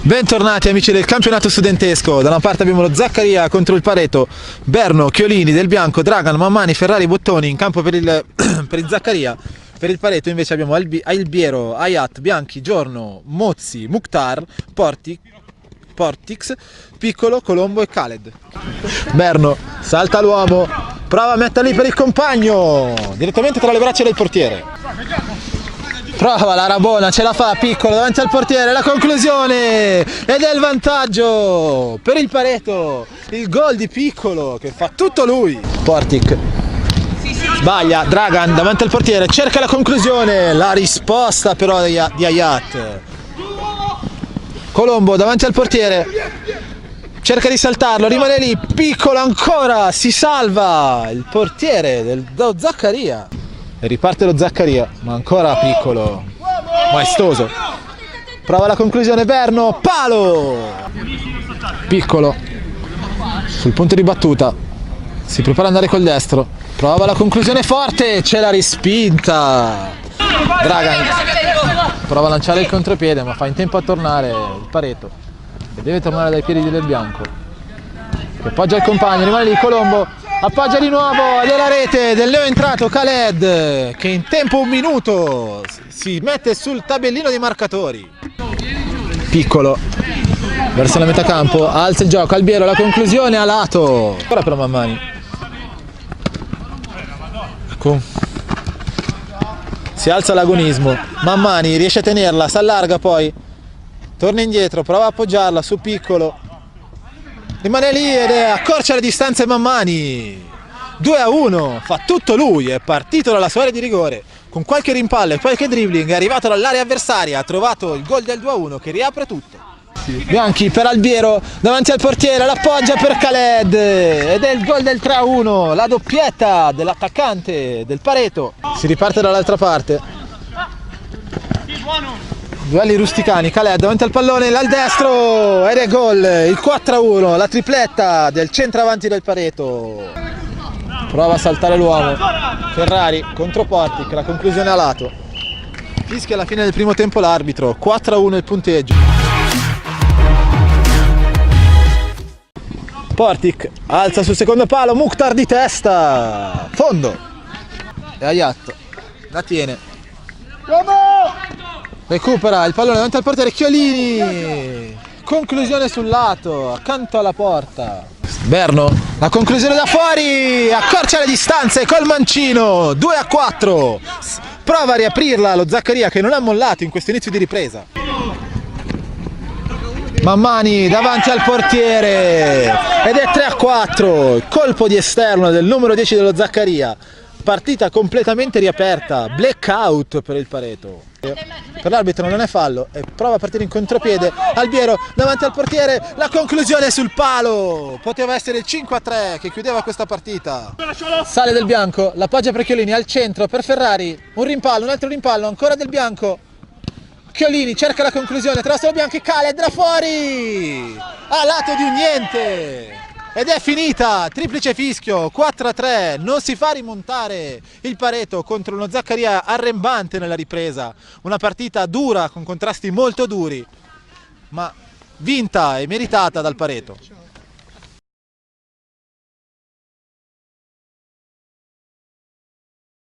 Bentornati amici del campionato studentesco. Da una parte abbiamo lo Zaccaria contro il Pareto, Berno, Chiolini, Del Bianco, Dragan, Mammani, Ferrari, Bottoni in campo per il Zaccaria. Per il Pareto invece abbiamo Albiero, Ayat, Bianchi, Giorno, Mozzi, Mukhtar, Portix, Piccolo, Colombo e Khaled. Berno salta l'uomo, prova a metterli per il compagno, direttamente tra le braccia del portiere. Prova la Rabona, ce la fa, Piccolo davanti al portiere, la conclusione ed è il vantaggio per il Pareto, il gol di Piccolo che fa tutto lui. Portic sbaglia, Dragan davanti al portiere, cerca la conclusione, la risposta però di Ayat. Colombo davanti al portiere, cerca di saltarlo, rimane lì, Piccolo ancora, si salva il portiere dello Zaccaria. E riparte lo Zaccaria, ma ancora Piccolo, maestoso. Prova la conclusione Berno, palo! Piccolo, sul punto di battuta, si prepara ad andare col destro. Prova la conclusione forte, c'è la respinta. Dragan prova a lanciare il contropiede, ma fa in tempo a tornare il Pareto. E deve tornare dai piedi del Bianco. Che appoggia il compagno, rimane lì Colombo. Appoggia di nuovo ed è la rete del neoentrato Khaled che in tempo 1 minuto si mette sul tabellino dei marcatori. Piccolo verso la metà campo, alza il gioco, Albiero, la conclusione a lato. Ora però Mammani. Si alza l'agonismo, Mammani riesce a tenerla, si allarga poi, torna indietro, prova a appoggiarla su Piccolo. Rimane lì ed accorcia le distanze Mammani. 2-1, fa tutto lui, è partito dalla sua area di rigore. Con qualche rimpallo e qualche dribbling è arrivato dall'area avversaria, ha trovato il gol del 2-1 che riapre tutto. Bianchi per Albiero, davanti al portiere, l'appoggia per Khaled ed è il gol del 3-1, la doppietta dell'attaccante del Pareto. Si riparte dall'altra parte. Duelli rusticani, Khaled davanti al pallone, là al destro ed è gol, il 4-1, la tripletta del centravanti del Pareto. Prova a saltare l'uomo, Ferrari contro Portic, la conclusione a lato. Fischia alla fine del primo tempo l'arbitro, 4-1 il punteggio. Portic alza sul secondo palo, Mukhtar di testa, fondo. E Ayat la tiene. Recupera il pallone davanti al portiere, Chiolini, conclusione sul lato, accanto alla porta. Berno, la conclusione da fuori, accorcia le distanze col mancino, 2-4. Prova a riaprirla lo Zaccaria che non ha mollato in questo inizio di ripresa. Mammani davanti al portiere ed è 3-4, colpo di esterno del numero 10 dello Zaccaria. Partita completamente riaperta, blackout per il Pareto. Per l'arbitro non è fallo e prova a partire in contropiede. Albiero davanti al portiere, la conclusione sul palo. Poteva essere il 5-3 che chiudeva questa partita. Sale Del Bianco, l'appoggia per Chiolini al centro per Ferrari. Un rimpallo, un altro rimpallo, ancora Del Bianco. Chiolini cerca la conclusione, traverso Del Bianco, Khaled da fuori. A lato di un niente. Ed è finita, triplice fischio, 4-3, non si fa rimontare il Pareto contro uno Zaccaria arrembante nella ripresa. Una partita dura, con contrasti molto duri, ma vinta e meritata dal Pareto.